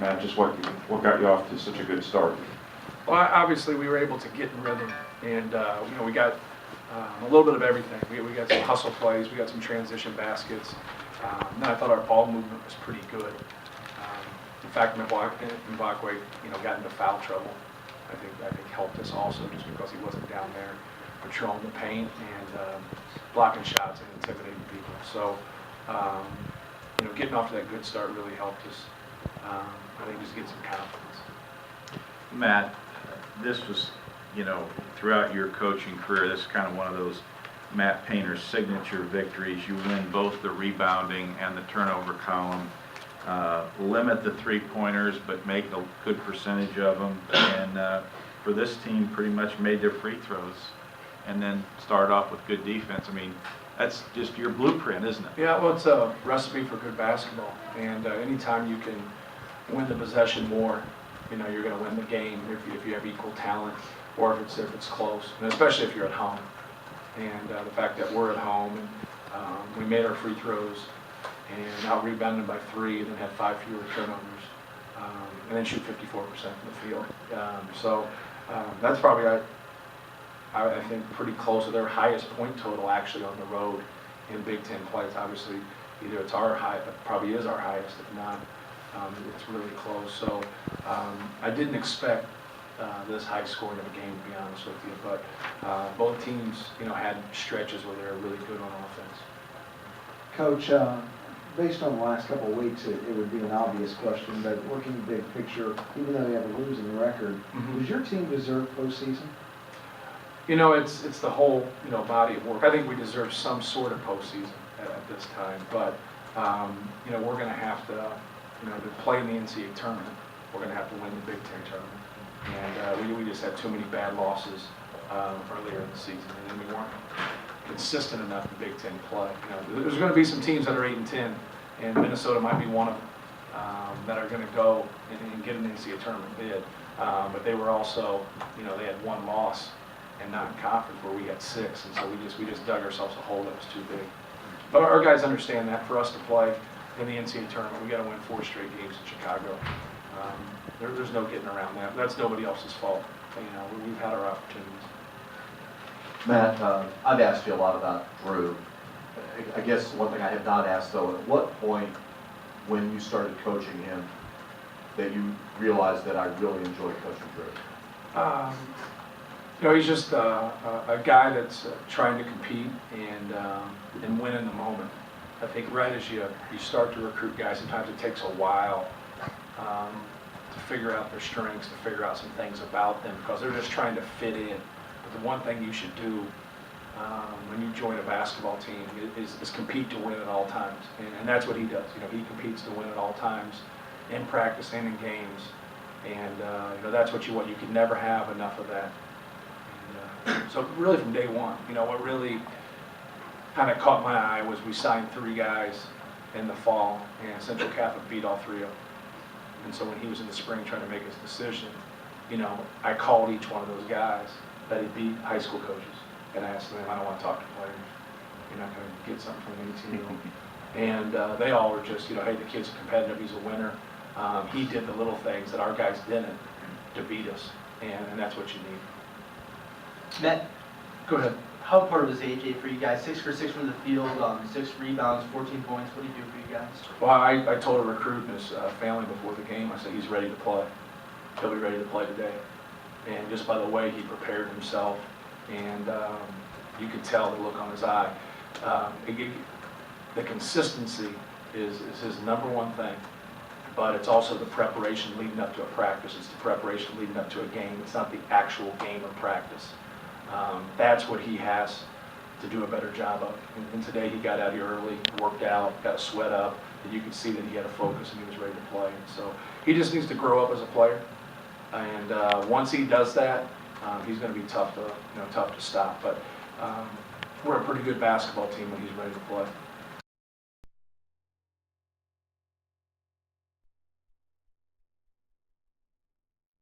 Matt, just what got you off to such a good start? Well, obviously we were able to get in rhythm, and we got a little bit of everything. We got some hustle plays, we got some transition baskets. Then I thought our ball movement was pretty good. In fact, Mbakwe, got into foul trouble. I think helped us also just because he wasn't down there patrolling the paint and blocking shots and intimidating people. So, getting off to that good start really helped us. I think just get some confidence. Matt, this was, throughout your coaching career, this is kind of one of those Matt Painter's signature victories. You win both the rebounding and the turnover column, limit the three-pointers, but make a good percentage of them. And for this team, pretty much made their free throws and then started off with good defense. I mean, that's just your blueprint, isn't it? Yeah, well, it's a recipe for good basketball. And anytime you can win the possession more, you're going to win the game if you have equal talent or if it's close, and especially if you're at home. And the fact that we're at home and we made our free throws and out-rebounded by 3 and then had 5 fewer turnovers and then shoot 54% from the field. So that's probably, I think, pretty close to their highest point total actually on the road in Big Ten play. It's obviously either it's our high, it probably is our highest, if not, it's really close. So I didn't expect this high scoring of a game, to be honest with you, but both teams, had stretches where they were really good on offense. Coach, based on the last couple of weeks, it would be an obvious question, but looking big picture, even though they have a losing record, does your team deserve postseason? It's the whole, body of work. I think we deserve some sort of postseason at this time, but, we're going to have to, to play in the NCAA tournament, we're going to have to win the Big Ten tournament. And we just had too many bad losses earlier in the season, and then we weren't consistent enough in Big Ten play. There's going to be some teams that are 8-10, and Minnesota might be one of them that are going to go and get an NCAA tournament bid. But they were also, they had 1 loss and not in conference where we had 6, and so we just dug ourselves a hole that was too big. But our guys understand that for us to play in the NCAA tournament, we got to win 4 straight games in Chicago. There's no getting around that. That's nobody else's fault. We've had our opportunities. Matt, I've asked you a lot about Drew. I guess one thing I have not asked, though, at what point when you started coaching him that you realized that I really enjoy coaching Drew? He's just a guy that's trying to compete and win in the moment. I think right as you start to recruit guys, sometimes it takes a while to figure out their strengths, to figure out some things about them, because they're just trying to fit in. But the one thing you should do when you join a basketball team is compete to win at all times, and that's what he does. He competes to win at all times, in practice and in games, and that's what you want. You can never have enough of that. And, so really from day one, what really kind of caught my eye was we signed 3 guys in the fall, and Central Catholic beat all 3 of them. And so when he was in the spring trying to make his decision, I called each one of those guys that he beat high school coaches, and I asked them, I don't want to talk to players. You're not going to get something from an 18-year-old. And they all were just, hey, the kid's competitive, he's a winner. He did the little things that our guys didn't to beat us, and that's what you need. Matt, Go ahead. how important was AJ for you guys? 6 for 6 from the field, 6 rebounds, 14 points. What do you do for you guys? Well, I told a recruit and his family before the game, I said, he's ready to play. He'll be ready to play today. And just by the way he prepared himself, and you could tell the look on his eye. The consistency is his number one thing, but it's also the preparation leading up to a practice. It's the preparation leading up to a game. It's not the actual game or practice. That's what he has to do a better job of. And today he got out here early, worked out, got a sweat up, and you could see that he had a focus and he was ready to play. And so he just needs to grow up as a player. And once he does that, he's going to be tough to stop. But we're a pretty good basketball team when he's ready to play.